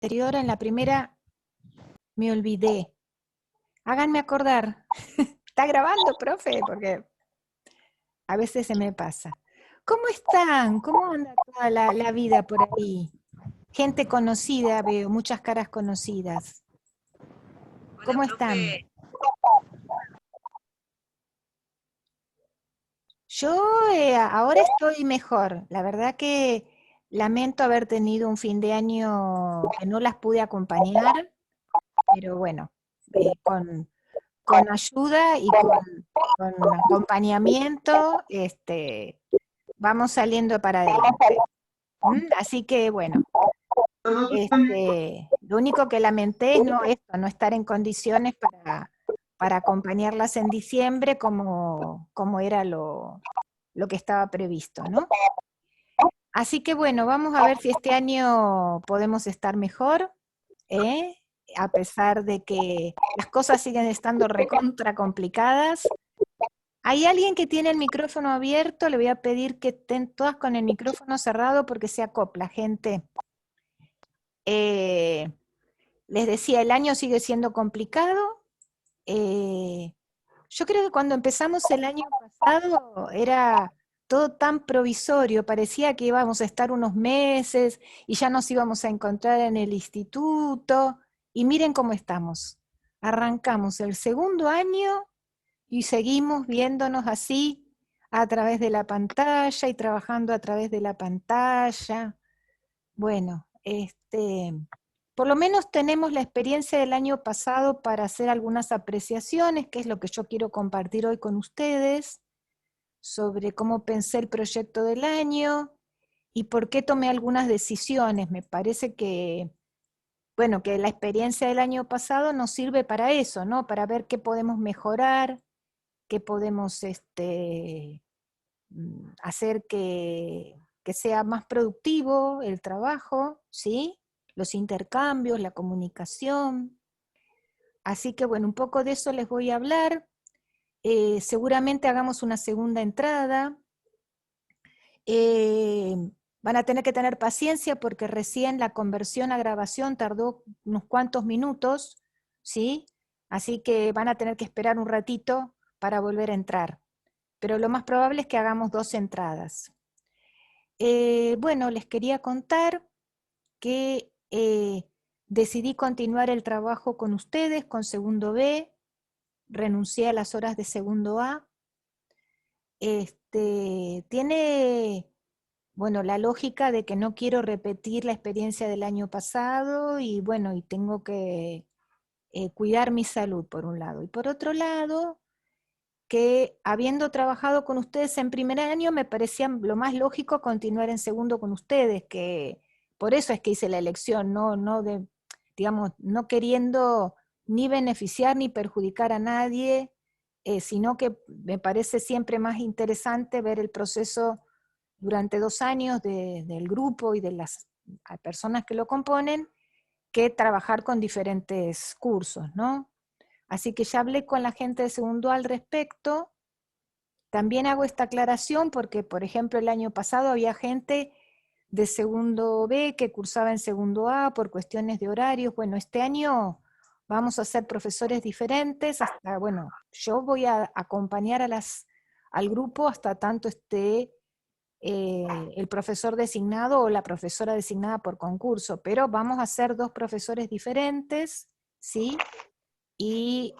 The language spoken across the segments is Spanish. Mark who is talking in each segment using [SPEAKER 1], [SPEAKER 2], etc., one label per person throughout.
[SPEAKER 1] anterior, en la primera, me olvidé. Háganme acordar. ¿Está grabando, profe? Porque a veces se me pasa. ¿Cómo están? ¿Cómo anda toda la vida por ahí? Gente conocida, veo, muchas caras conocidas.
[SPEAKER 2] Hola,
[SPEAKER 1] ¿Cómo están?
[SPEAKER 2] profe.
[SPEAKER 1] Yo ahora estoy mejor. La verdad que lamento haber tenido un fin de año que no las pude acompañar, pero bueno, con ayuda y con acompañamiento, vamos saliendo para adelante. Así que bueno, lo único que lamenté es no estar en condiciones para acompañarlas en diciembre como era lo que estaba previsto, ¿no? Así que bueno, vamos a ver si este año podemos estar mejor, ¿eh? A pesar de que las cosas siguen estando recontra complicadas. ¿Hay alguien que tiene el micrófono abierto? Le voy a pedir que estén todas con el micrófono cerrado porque se acopla, gente. Eh, Les decía, el año sigue siendo complicado. Yo creo que cuando empezamos el año pasado era todo tan provisorio, parecía que íbamos a estar unos meses y ya nos íbamos a encontrar en el instituto. Y miren cómo estamos. Arrancamos el segundo año y seguimos viéndonos así a través de la pantalla y trabajando a través de la pantalla. Bueno, por lo menos tenemos la experiencia del año pasado para hacer algunas apreciaciones, que es lo que yo quiero compartir hoy con ustedes, sobre cómo pensé el proyecto del año y por qué tomé algunas decisiones. Me parece que, bueno, que la experiencia del año pasado nos sirve para eso, ¿no? Para ver qué podemos mejorar, qué podemos hacer que sea más productivo el trabajo, ¿sí? Los intercambios, la comunicación. Así que bueno, un poco de eso les voy a hablar. Seguramente hagamos una segunda entrada. Eh, Van a tener que tener paciencia porque recién la conversión a grabación tardó unos cuantos minutos, ¿sí? Así que van a tener que esperar un ratito para volver a entrar. Pero lo más probable es que hagamos 2 entradas. Bueno, les quería contar que decidí continuar el trabajo con ustedes, con segundo B, renuncié a las horas de segundo A. Tiene, bueno, la lógica de que no quiero repetir la experiencia del año pasado y bueno, y tengo que cuidar mi salud por un lado. Y por otro lado, que habiendo trabajado con ustedes en primer año, me parecía lo más lógico continuar en segundo con ustedes, que por eso es que hice la elección, digamos, no queriendo ni beneficiar ni perjudicar a nadie, sino que me parece siempre más interesante ver el proceso durante 2 años del grupo y de las personas que lo componen, que trabajar con diferentes cursos, ¿no? Así que ya hablé con la gente de segundo A al respecto. También hago esta aclaración porque, por ejemplo, el año pasado había gente de segundo B que cursaba en segundo A por cuestiones de horarios. Bueno, este año vamos a ser profesores diferentes. Hasta, bueno, yo voy a acompañar al grupo hasta tanto esté el profesor designado o la profesora designada por concurso, pero vamos a ser 2 profesores diferentes, ¿sí? Y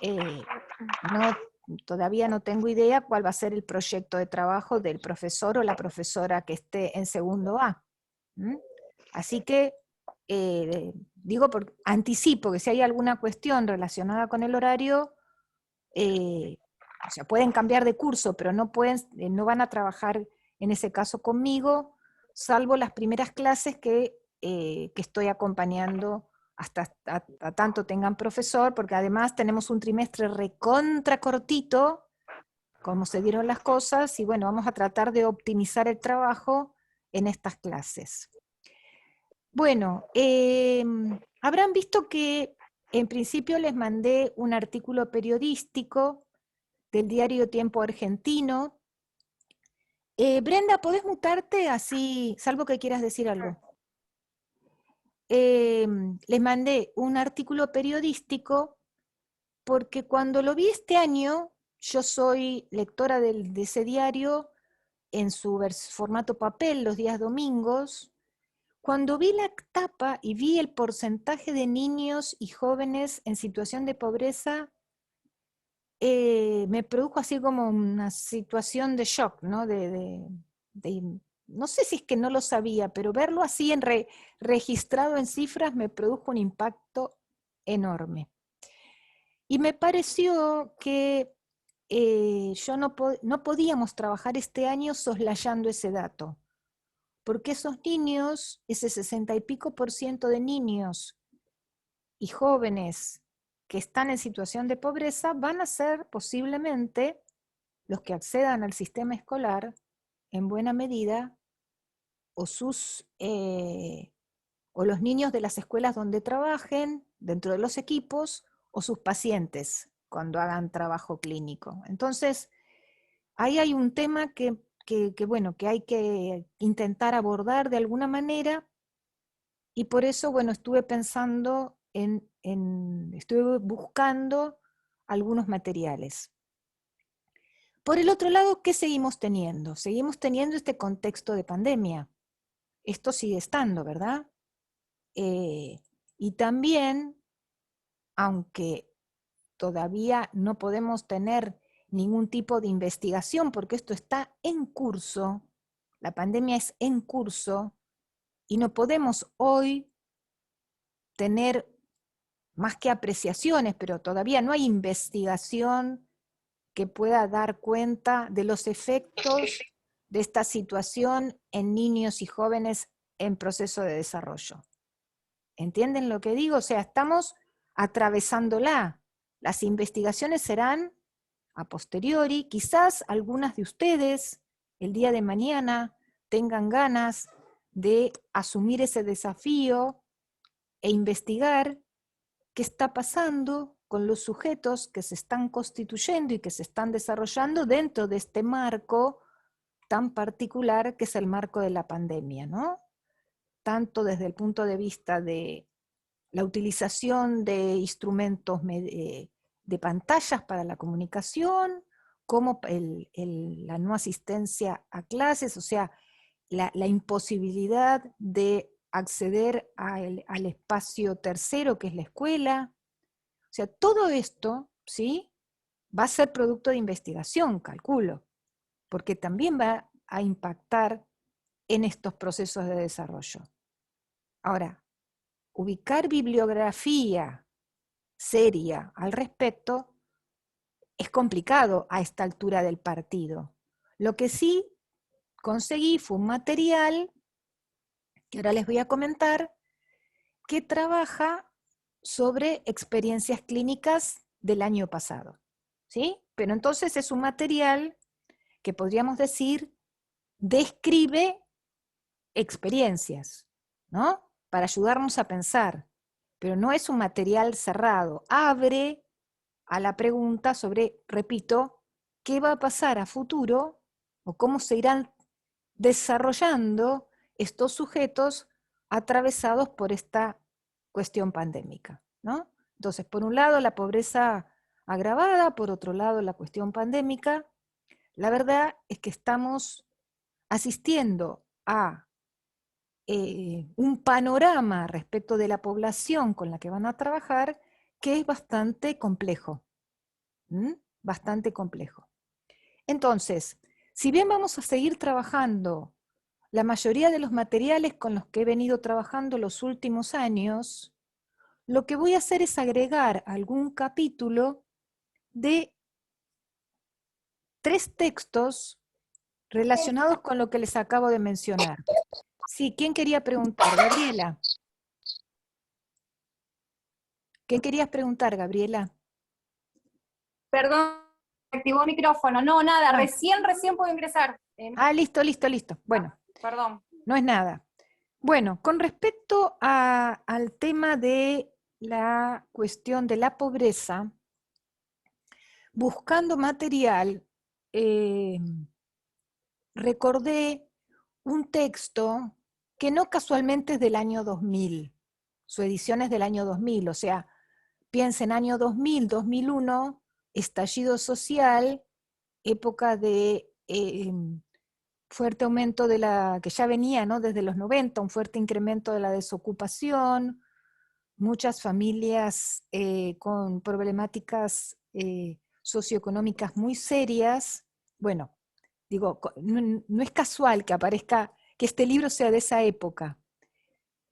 [SPEAKER 1] todavía no tengo idea cuál va a ser el proyecto de trabajo del profesor o la profesora que esté en segundo A. Así que, anticipo que si hay alguna cuestión relacionada con el horario, o sea, pueden cambiar de curso, pero no van a trabajar en ese caso conmigo, salvo las primeras clases que estoy acompañando hasta tanto tengan profesor, porque además tenemos un trimestre recontra cortito, como se dieron las cosas, y bueno, vamos a tratar de optimizar el trabajo en estas clases. Bueno, habrán visto que en principio les mandé un artículo periodístico del diario Tiempo Argentino. Brenda, ¿podés mutarte así, salvo que quieras decir algo? les mandé un artículo periodístico porque cuando lo vi este año, yo soy lectora de ese diario en su formato papel los días domingos. Cuando vi la tapa y vi el porcentaje de niños y jóvenes en situación de pobreza, me produjo así como una situación de shock, ¿no? No sé si es que no lo sabía, pero verlo así registrado en cifras me produjo un impacto enorme. Y me pareció que no podíamos trabajar este año soslayando ese dato, porque esos niños, ese 60 y pico % de niños y jóvenes que están en situación de pobreza van a ser posiblemente los que accedan al sistema escolar en buena medida o o los niños de las escuelas donde trabajen, dentro de los equipos, o sus pacientes cuando hagan trabajo clínico. Entonces, ahí hay un tema bueno, que hay que intentar abordar de alguna manera, y por eso, bueno, estuve pensando estuve buscando algunos materiales. Por el otro lado, ¿qué seguimos teniendo? Seguimos teniendo este contexto de pandemia. Esto sigue estando, ¿verdad? Y también, aunque todavía no podemos tener ningún tipo de investigación porque esto está en curso, la pandemia es en curso y no podemos hoy tener más que apreciaciones, pero todavía no hay investigación que pueda dar cuenta de los efectos de esta situación en niños y jóvenes en proceso de desarrollo. ¿Entienden lo que digo? O sea, estamos atravesándola. Las investigaciones serán a posteriori. Quizás algunas de ustedes el día de mañana tengan ganas de asumir ese desafío e investigar qué está pasando con los sujetos que se están constituyendo y que se están desarrollando dentro de este marco tan particular que es el marco de la pandemia, ¿no? Tanto desde el punto de vista de la utilización de instrumentos de pantallas para la comunicación, como la no asistencia a clases, o sea, la imposibilidad de acceder al espacio tercero que es la escuela. O sea, todo esto, ¿sí? Va a ser producto de investigación, calculo, porque también va a impactar en estos procesos de desarrollo. Ahora, ubicar bibliografía seria al respecto es complicado a esta altura del partido. Lo que sí conseguí fue un material, que ahora les voy a comentar, que trabaja sobre experiencias clínicas del año pasado, ¿sí? Pero entonces es un material que podríamos decir describe experiencias, ¿no? Para ayudarnos a pensar, pero no es un material cerrado, abre a la pregunta sobre, repito, qué va a pasar a futuro o cómo se irán desarrollando estos sujetos atravesados por esta cuestión pandémica, ¿no? Entonces, por un lado, la pobreza agravada, por otro lado, la cuestión pandémica. La verdad es que estamos asistiendo a un panorama respecto de la población con la que van a trabajar que es bastante complejo, bastante complejo. Entonces, si bien vamos a seguir trabajando la mayoría de los materiales con los que he venido trabajando los últimos años, lo que voy a hacer es agregar algún capítulo de 3 textos relacionados con lo que les acabo de mencionar. Sí, ¿quién quería preguntar? Gabriela. ¿Qué querías preguntar, Gabriela?
[SPEAKER 2] Perdón, activó micrófono. No, nada, recién puedo ingresar.
[SPEAKER 1] Listo. Bueno,
[SPEAKER 2] Perdón.
[SPEAKER 1] no es nada. Bueno, con respecto al tema de la cuestión de la pobreza, buscando material, recordé un texto que no casualmente es del año 2000, su edición es del año 2000, o sea, piensen año 2000, 2001, estallido social, época de fuerte aumento de que ya venía, ¿no? Desde los 90, un fuerte incremento de la desocupación, muchas familias con problemáticas socioeconómicas muy serias. Bueno, digo, no es casual que aparezca, que este libro sea de esa época.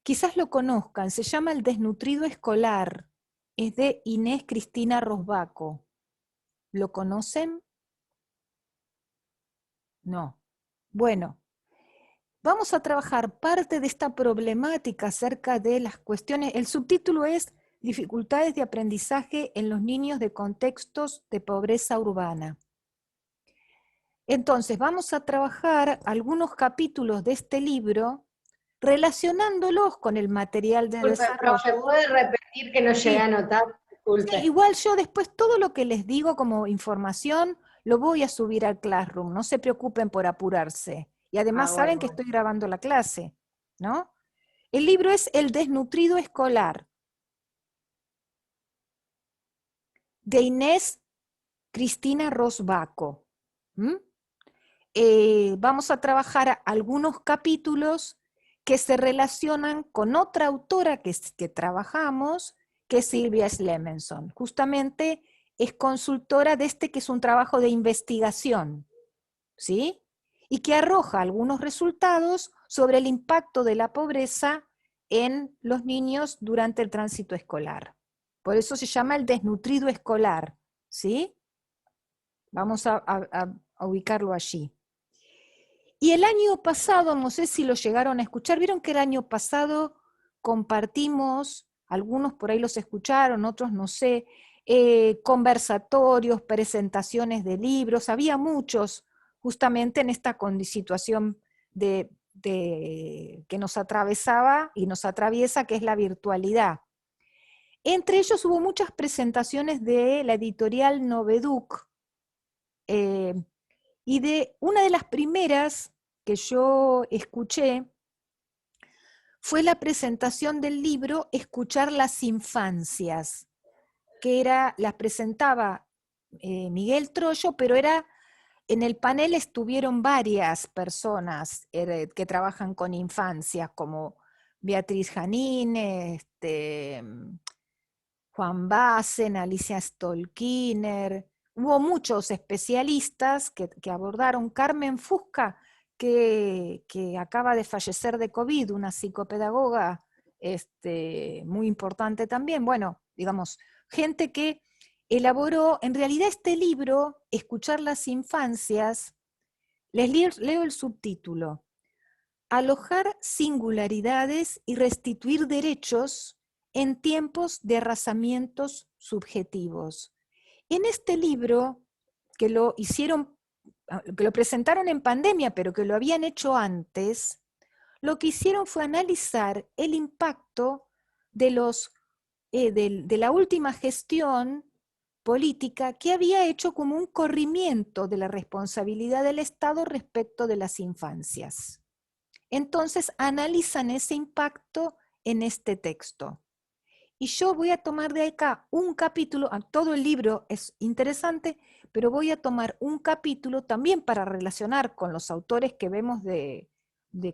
[SPEAKER 1] Quizás lo conozcan, se llama El desnutrido escolar, es de Inés Cristina Rosbaco. ¿Lo conocen? No. Bueno, vamos a trabajar parte de esta problemática acerca de las cuestiones. El subtítulo es Dificultades de aprendizaje en los niños de contextos de pobreza urbana. Entonces, vamos a trabajar algunos capítulos de este libro relacionándolos con el material de
[SPEAKER 3] Disculpe,
[SPEAKER 1] desarrollo.
[SPEAKER 3] profe, ¿puede repetir que no llegué a anotar? Disculpe.
[SPEAKER 1] Sí, igual yo después todo lo que les digo como información lo voy a subir al Classroom, no se preocupen por apurarse. Y además saben que
[SPEAKER 3] Bueno.
[SPEAKER 1] estoy grabando la clase, ¿no? El libro es El desnutrido escolar, de Inés Cristina Rosbaco. Vamos a trabajar algunos capítulos que se relacionan con otra autora que trabajamos, que es Silvia Slemenson. Justamente es consultora de este que es un trabajo de investigación, ¿sí? Y que arroja algunos resultados sobre el impacto de la pobreza en los niños durante el tránsito escolar. Por eso se llama el desnutrido escolar, ¿sí? Vamos a ubicarlo allí. Y el año pasado, no sé si lo llegaron a escuchar, vieron que el año pasado compartimos, algunos por ahí los escucharon, otros no sé, conversatorios, presentaciones de libros, había muchos justamente en esta situación que nos atravesaba y nos atraviesa, que es la virtualidad. Entre ellos hubo muchas presentaciones de la editorial Noveduc, y de una de las primeras que yo escuché fue la presentación del libro Escuchar las infancias, que las presentaba Miguel Troyo, pero en el panel estuvieron varias personas que trabajan con infancias, como Beatriz Janine, Juan Bassen, Alicia Stolkiner. Hubo muchos especialistas que abordaron. Carmen Fusca, que acaba de fallecer de COVID, una psicopedagoga muy importante también. Bueno, digamos, gente que elaboró, en realidad este libro, Escuchar las infancias, leo el subtítulo: Alojar singularidades y restituir derechos en tiempos de arrasamientos subjetivos. En este libro, que lo presentaron en pandemia, pero que lo habían hecho antes, lo que hicieron fue analizar el impacto de la última gestión política, que había hecho como un corrimiento de la responsabilidad del Estado respecto de las infancias. Entonces analizan ese impacto en este texto. Y yo voy a tomar de acá un capítulo, todo el libro es interesante, pero voy a tomar un capítulo también para relacionar con los autores que vemos de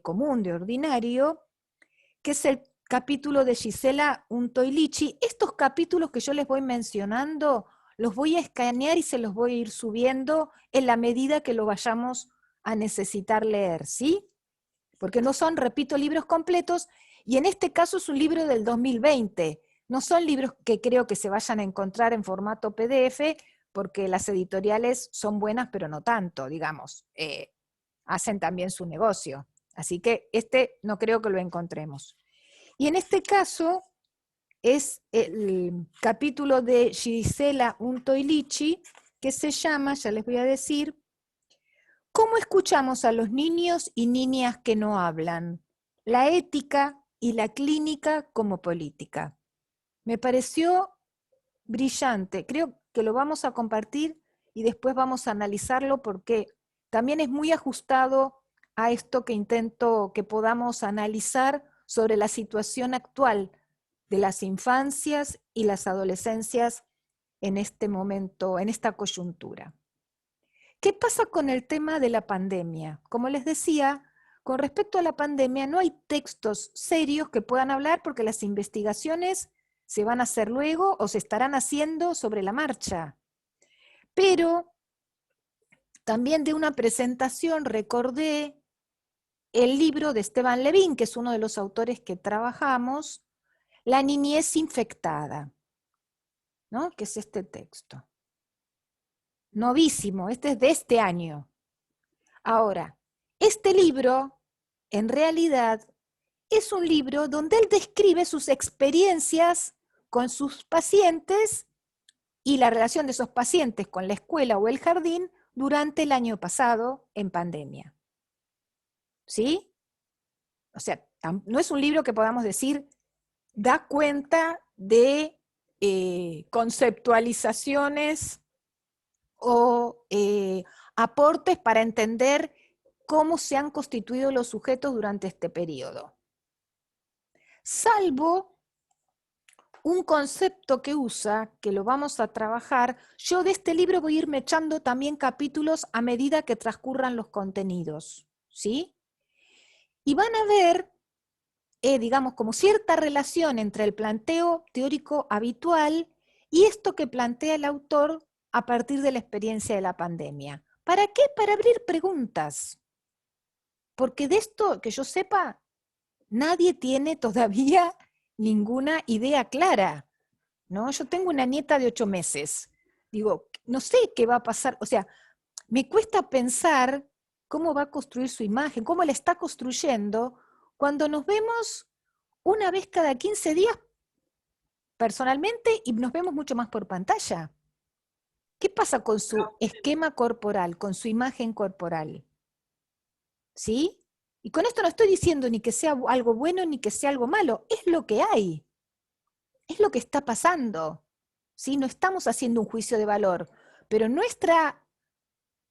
[SPEAKER 1] común, de ordinario, que es el capítulo de Gisela Untoilichi. Estos capítulos que yo les voy mencionando, los voy a escanear y se los voy a ir subiendo en la medida que lo vayamos a necesitar leer, ¿sí? Porque no son, repito, libros completos, y en este caso es un libro del 2020. No son libros que creo que se vayan a encontrar en formato PDF, porque las editoriales son buenas, pero no tanto, digamos. Hacen también su negocio. Así que no creo que lo encontremos. Y en este caso es el capítulo de Gisela Untoilichi, que se llama, ya les voy a decir, ¿Cómo escuchamos a los niños y niñas que no hablan? La ética y la clínica como política. Me pareció brillante. Creo que lo vamos a compartir y después vamos a analizarlo porque también es muy ajustado a esto que intento que podamos analizar sobre la situación actual de las infancias y las adolescencias en este momento, en esta coyuntura. ¿Qué pasa con el tema de la pandemia? Como les decía, con respecto a la pandemia no hay textos serios que puedan hablar porque las investigaciones se van a hacer luego o se estarán haciendo sobre la marcha. Pero también de una presentación recordé el libro de Esteban Levin, que es uno de los autores que trabajamos, La niñez infectada, ¿no? Que es este texto. Novísimo, este es de este año. Ahora, este libro, en realidad, es un libro donde él describe sus experiencias con sus pacientes y la relación de esos pacientes con la escuela o el jardín durante el año pasado en pandemia. ¿Sí? O sea, no es un libro que podamos decir da cuenta de conceptualizaciones o aportes para entender cómo se han constituido los sujetos durante este periodo. Salvo un concepto que usa, que lo vamos a trabajar, yo de este libro voy a irme echando también capítulos a medida que transcurran los contenidos, ¿sí? Y van a ver, digamos, como cierta relación entre el planteo teórico habitual y esto que plantea el autor a partir de la experiencia de la pandemia. ¿Para qué? Para abrir preguntas. Porque de esto, que yo sepa, nadie tiene todavía ninguna idea clara, ¿no? Yo tengo una nieta de 8 meses. Digo, no sé qué va a pasar. O sea, me cuesta pensar cómo va a construir su imagen, cómo la está construyendo cuando nos vemos una vez cada 15 días personalmente y nos vemos mucho más por pantalla. ¿Qué pasa con su esquema corporal, con su imagen corporal? ¿Sí? Y con esto no estoy diciendo ni que sea algo bueno ni que sea algo malo, es lo que hay, es lo que está pasando. ¿Sí? No estamos haciendo un juicio de valor, pero nuestra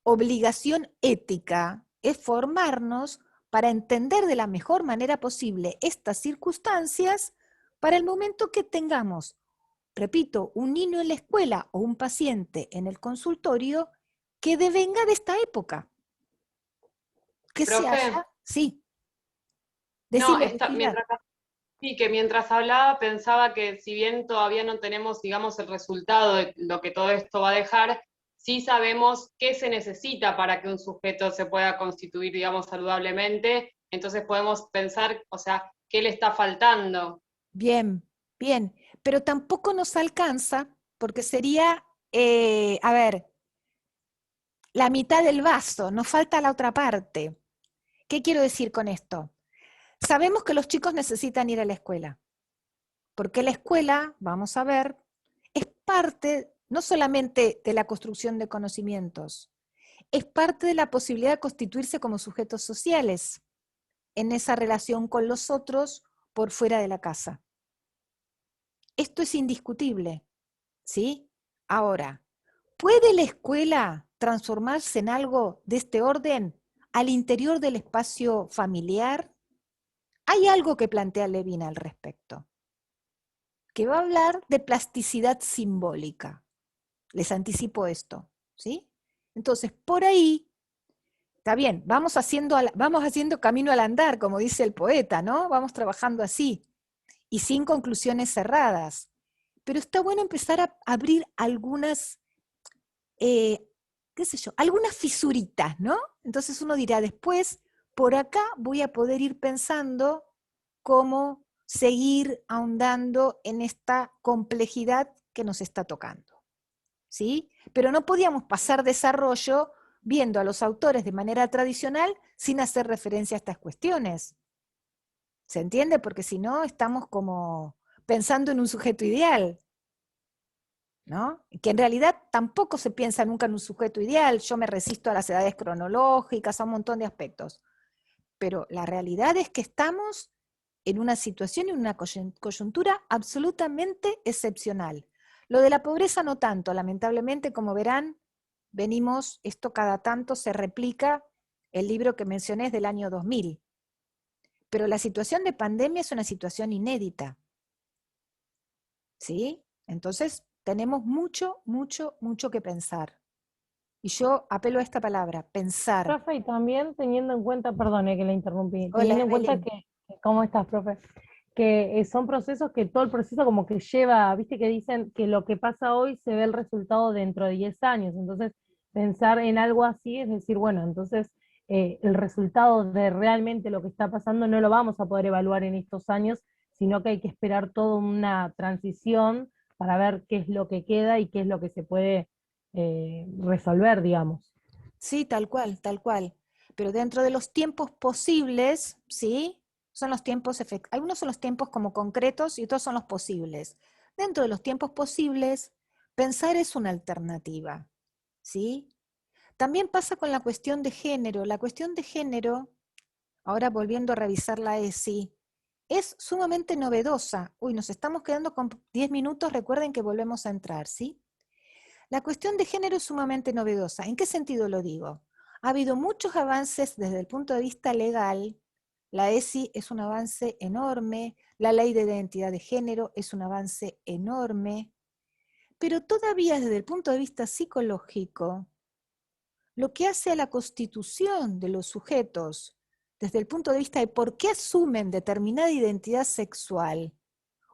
[SPEAKER 1] obligación ética es formarnos para entender de la mejor manera posible estas circunstancias para el momento que tengamos, repito, un niño en la escuela o un paciente en el consultorio que devenga de esta época. Que se
[SPEAKER 4] Profe,
[SPEAKER 1] haya, sí,
[SPEAKER 4] no,
[SPEAKER 1] decime, Regina.
[SPEAKER 4] sí, que mientras hablaba pensaba que si bien todavía no tenemos, digamos, el resultado de lo que todo esto va a dejar, sí sabemos qué se necesita para que un sujeto se pueda constituir, digamos, saludablemente, entonces podemos pensar, o sea, qué le está faltando.
[SPEAKER 1] Bien, bien, pero tampoco nos alcanza porque sería, a ver, la mitad del vaso, nos falta la otra parte. ¿Qué quiero decir con esto? Sabemos que los chicos necesitan ir a la escuela, porque la escuela, vamos a ver, es parte no solamente de la construcción de conocimientos, es parte de la posibilidad de constituirse como sujetos sociales en esa relación con los otros por fuera de la casa. Esto es indiscutible, ¿sí? Ahora, ¿puede la escuela transformarse en algo de este orden al interior del espacio familiar? Hay algo que plantea Levin al respecto, que va a hablar de plasticidad simbólica. Les anticipo esto, ¿sí? Entonces, por ahí, está bien, vamos haciendo camino al andar, como dice el poeta, ¿no? Vamos trabajando así, y sin conclusiones cerradas. Pero está bueno empezar a abrir algunas, qué sé yo, algunas fisuritas, ¿no? Entonces uno dirá, después, por acá voy a poder ir pensando cómo seguir ahondando en esta complejidad que nos está tocando, ¿sí? Pero no podíamos pasar desarrollo viendo a los autores de manera tradicional sin hacer referencia a estas cuestiones. ¿Se entiende? Porque si no, estamos como pensando en un sujeto ideal, ¿no? Que en realidad tampoco se piensa nunca en un sujeto ideal. Yo me resisto a las edades cronológicas, a un montón de aspectos. Pero la realidad es que estamos en una situación, en una coyuntura absolutamente excepcional. Lo de la pobreza no tanto, lamentablemente, como verán, venimos, esto cada tanto se replica, el libro que mencioné es del año 2000. Pero la situación de pandemia es una situación inédita. ¿sí? Entonces, tenemos mucho, mucho, mucho que pensar. Y yo apelo a esta palabra, pensar.
[SPEAKER 5] Profe, y también teniendo en cuenta, perdone que le interrumpí,
[SPEAKER 1] Hola,
[SPEAKER 5] teniendo en cuenta
[SPEAKER 1] Evelyn.
[SPEAKER 5] ¿cómo estás, profe? Que son procesos que todo el proceso como que lleva, viste que dicen que lo que pasa hoy se ve el resultado dentro de 10 años, entonces pensar en algo así es decir, bueno, entonces el resultado de realmente lo que está pasando no lo vamos a poder evaluar en estos años, sino que hay que esperar toda una transición para ver qué es lo que queda y qué es lo que se puede resolver, digamos.
[SPEAKER 1] Sí, tal cual, tal cual. Pero dentro de los tiempos posibles, ¿sí? Son los tiempos algunos son los tiempos como concretos y otros son los posibles. Dentro de los tiempos posibles, pensar es una alternativa, ¿sí? También pasa con la cuestión de género. La cuestión de género, ahora volviendo a revisar la ESI, es sumamente novedosa. Uy, nos estamos quedando con 10 minutos, recuerden que volvemos a entrar, ¿sí? La cuestión de género es sumamente novedosa. ¿En qué sentido lo digo? Ha habido muchos avances desde el punto de vista legal. La ESI es un avance enorme, la ley de identidad de género es un avance enorme, pero todavía desde el punto de vista psicológico, lo que hace a la constitución de los sujetos, desde el punto de vista de por qué asumen determinada identidad sexual,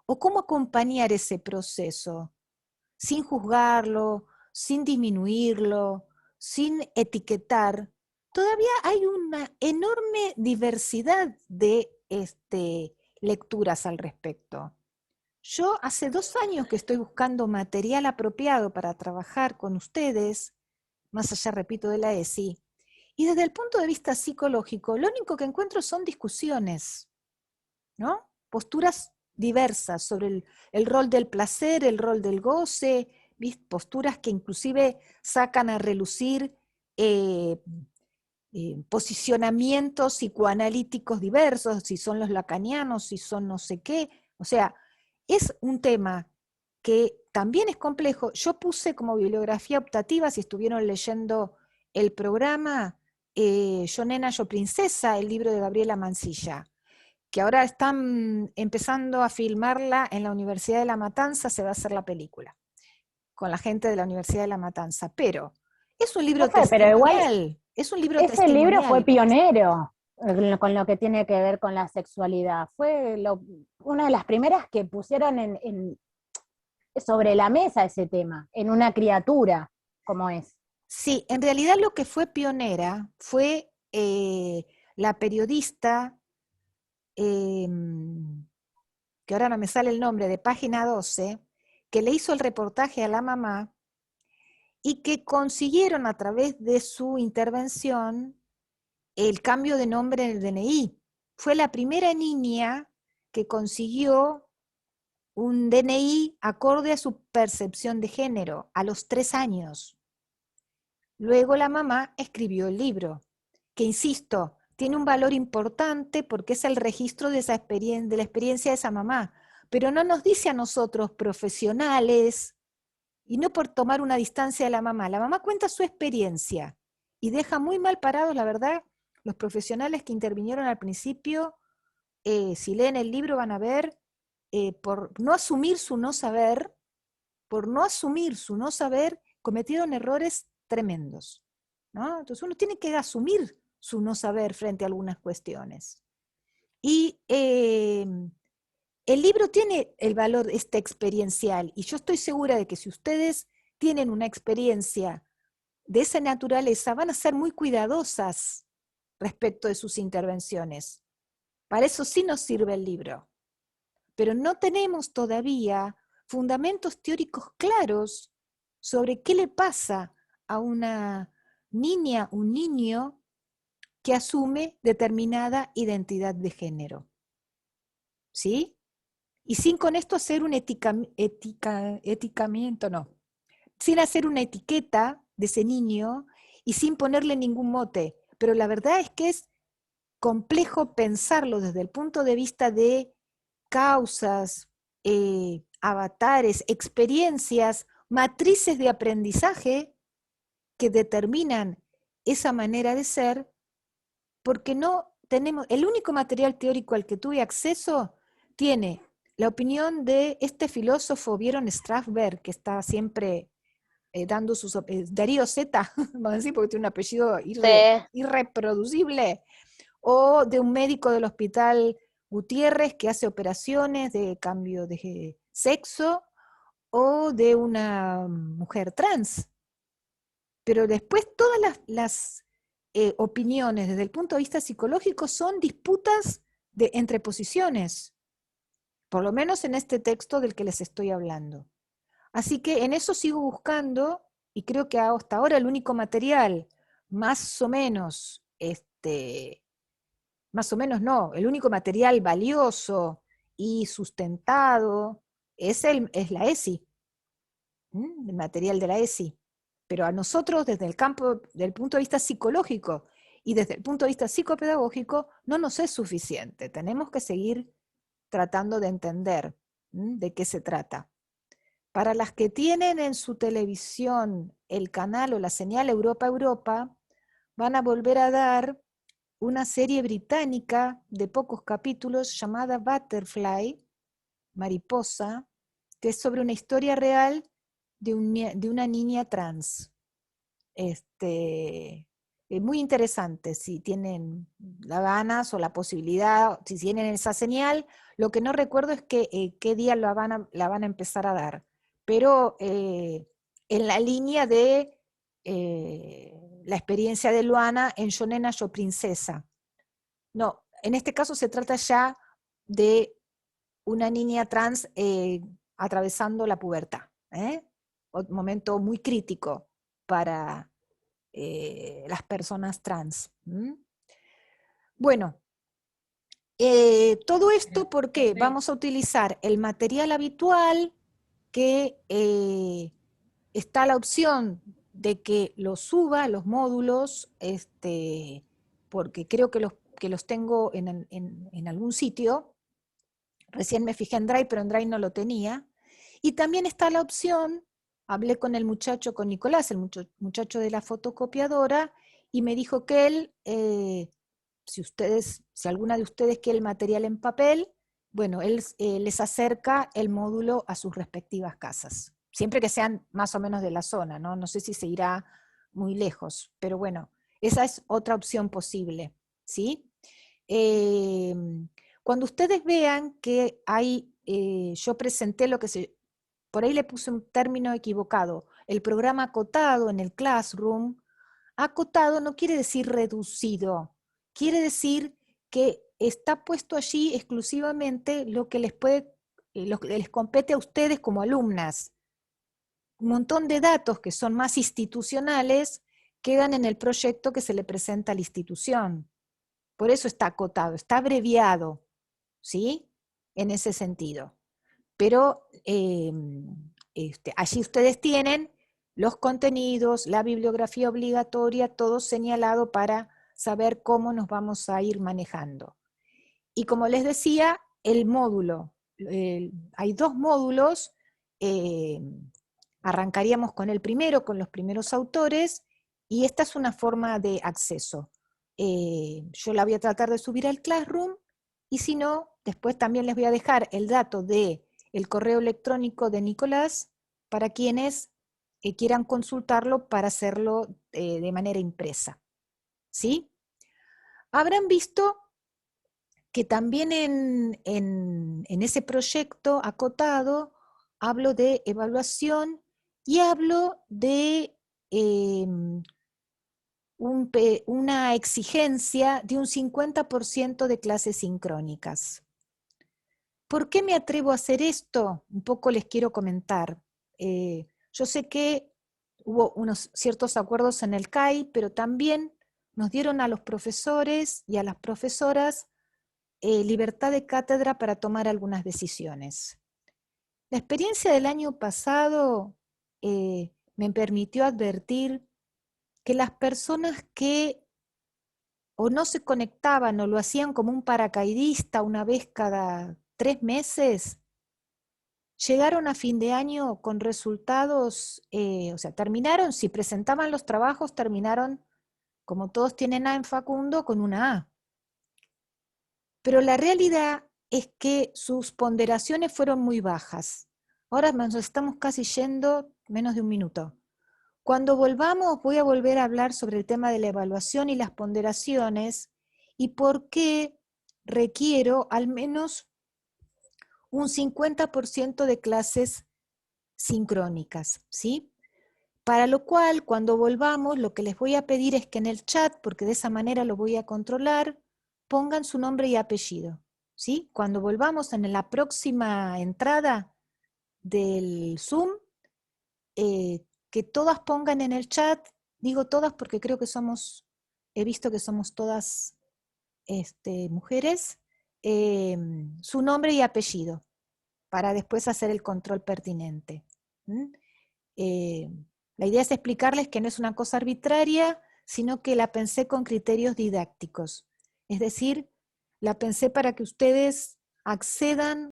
[SPEAKER 1] o cómo acompañar ese proceso, sin juzgarlo, sin disminuirlo, sin etiquetar, todavía hay una enorme diversidad de lecturas al respecto. Yo hace 2 años que estoy buscando material apropiado para trabajar con ustedes, más allá, repito, de la ESI, y desde el punto de vista psicológico, lo único que encuentro son discusiones, ¿no? Posturas diversas sobre el rol del placer, el rol del goce, posturas que inclusive sacan a relucir posicionamientos psicoanalíticos diversos, si son los lacanianos, si son no sé qué. O sea, es un tema que también es complejo. Yo puse como bibliografía optativa, si estuvieron leyendo el programa, Yo Nena, Yo Princesa, el libro de Gabriela Mansilla, que ahora están empezando a filmarla en la Universidad de La Matanza, se va a hacer la película, con la gente de la Universidad de La Matanza, pero es un libro
[SPEAKER 6] Profe, pero igual
[SPEAKER 1] testimonial, es un libro
[SPEAKER 6] ese libro fue
[SPEAKER 1] testimonial.
[SPEAKER 6] pionero con lo que tiene que ver con la sexualidad. Fue una de las primeras que pusieron sobre la mesa ese tema, en una criatura como es.
[SPEAKER 1] Sí, en realidad lo que fue pionera fue la periodista, que ahora no me sale el nombre, de Página 12, que le hizo el reportaje a la mamá y que consiguieron a través de su intervención el cambio de nombre en el DNI. Fue la primera niña que consiguió un DNI acorde a su percepción de género a los 3 años. Luego la mamá escribió el libro, que insisto, tiene un valor importante porque es el registro de la experiencia de esa mamá, pero no nos dice a nosotros profesionales, y no por tomar una distancia de la mamá cuenta su experiencia y deja muy mal parados, la verdad, los profesionales que intervinieron al principio. Si leen el libro van a ver, por no asumir su no saber, cometieron errores tremendos, ¿no? Entonces uno tiene que asumir su no saber frente a algunas cuestiones. Y el libro tiene el valor experiencial, y yo estoy segura de que si ustedes tienen una experiencia de esa naturaleza, van a ser muy cuidadosas respecto de sus intervenciones. Para eso sí nos sirve el libro. Pero no tenemos todavía fundamentos teóricos claros sobre qué le pasa a una niña, un niño que asume determinada identidad de género. ¿Sí? Y sin con esto hacer un eticamiento, no. Sin hacer una etiqueta de ese niño y sin ponerle ningún mote. Pero la verdad es que es complejo pensarlo desde el punto de vista de causas, avatares, experiencias, matrices de aprendizaje que determinan esa manera de ser, porque no tenemos, el único material teórico al que tuve acceso tiene la opinión de este filósofo, ¿vieron? Strasberg, que está siempre dando sus... Darío Z, vamos a decir, porque tiene un apellido irreproducible, o de un médico del hospital Gutiérrez que hace operaciones de cambio de sexo, o de una mujer trans. Pero después todas las opiniones desde el punto de vista psicológico son disputas entre posiciones, por lo menos en este texto del que les estoy hablando. Así que en eso sigo buscando, y creo que hasta ahora el único material más o menos, más o menos no, el único material valioso y sustentado es la ESI, el material de la ESI. Pero a nosotros, desde el campo, del punto de vista psicológico y desde el punto de vista psicopedagógico, no nos es suficiente. Tenemos que seguir tratando de entender de qué se trata. Para las que tienen en su televisión el canal o la señal Europa, van a volver a dar una serie británica de pocos capítulos llamada Butterfly, Mariposa, que es sobre una historia real de una niña trans. Muy interesante, si tienen las ganas o la posibilidad, si tienen esa señal. Lo que no recuerdo es qué día la van a empezar a dar, pero en la línea de la experiencia de Luana en Yo Nena, Yo Princesa. No, en este caso se trata ya de una niña trans atravesando la pubertad, un momento muy crítico para las personas trans. Bueno, todo esto porque vamos a utilizar el material habitual, que está la opción de que los suba, los módulos, porque creo que los tengo en algún sitio. Recién me fijé en Drive, pero en Drive no lo tenía. Y también está la opción, hablé con el muchacho, con Nicolás, el muchacho de la fotocopiadora, y me dijo que él, si alguna de ustedes quiere el material en papel, bueno, él les acerca el módulo a sus respectivas casas. Siempre que sean más o menos de la zona, ¿no? No sé si se irá muy lejos, pero bueno, esa es otra opción posible, ¿sí? Cuando ustedes vean que hay, yo presenté por ahí le puse un término equivocado, el programa acotado en el Classroom. Acotado no quiere decir reducido, quiere decir que está puesto allí exclusivamente lo que les compete a ustedes como alumnas. Un montón de datos que son más institucionales quedan en el proyecto que se le presenta a la institución. Por eso está acotado, está abreviado, ¿sí? En ese sentido. Pero allí ustedes tienen los contenidos, la bibliografía obligatoria, todo señalado para saber cómo nos vamos a ir manejando. Y como les decía, el módulo, hay dos módulos, arrancaríamos con el primero, con los primeros autores, y esta es una forma de acceso. Yo la voy a tratar de subir al Classroom, y si no, después también les voy a dejar el dato del correo electrónico de Nicolás para quienes quieran consultarlo para hacerlo de manera impresa. ¿Sí? Habrán visto que también en ese proyecto acotado hablo de evaluación y hablo de una exigencia de un 50% de clases sincrónicas. ¿Por qué me atrevo a hacer esto? Un poco les quiero comentar. Yo sé que hubo unos ciertos acuerdos en el CAI, pero también nos dieron a los profesores y a las profesoras libertad de cátedra para tomar algunas decisiones. La experiencia del año pasado me permitió advertir que las personas que o no se conectaban o lo hacían como un paracaidista una vez cada 3 meses, llegaron a fin de año con resultados, o sea, terminaron, si presentaban los trabajos, terminaron, como todos tienen A en Facundo, con una A. Pero la realidad es que sus ponderaciones fueron muy bajas. Ahora nos estamos casi yendo menos de un minuto. Cuando volvamos voy a volver a hablar sobre el tema de la evaluación y las ponderaciones y por qué requiero al menos un 50% de clases sincrónicas, ¿sí? Para lo cual, cuando volvamos, lo que les voy a pedir es que en el chat, porque de esa manera lo voy a controlar, pongan su nombre y apellido, ¿sí? Cuando volvamos en la próxima entrada del Zoom, que todas pongan en el chat, digo todas porque creo que he visto que somos todas mujeres, su nombre y apellido, para después hacer el control pertinente. La idea es explicarles que no es una cosa arbitraria, sino que la pensé con criterios didácticos. Es decir, la pensé para que ustedes accedan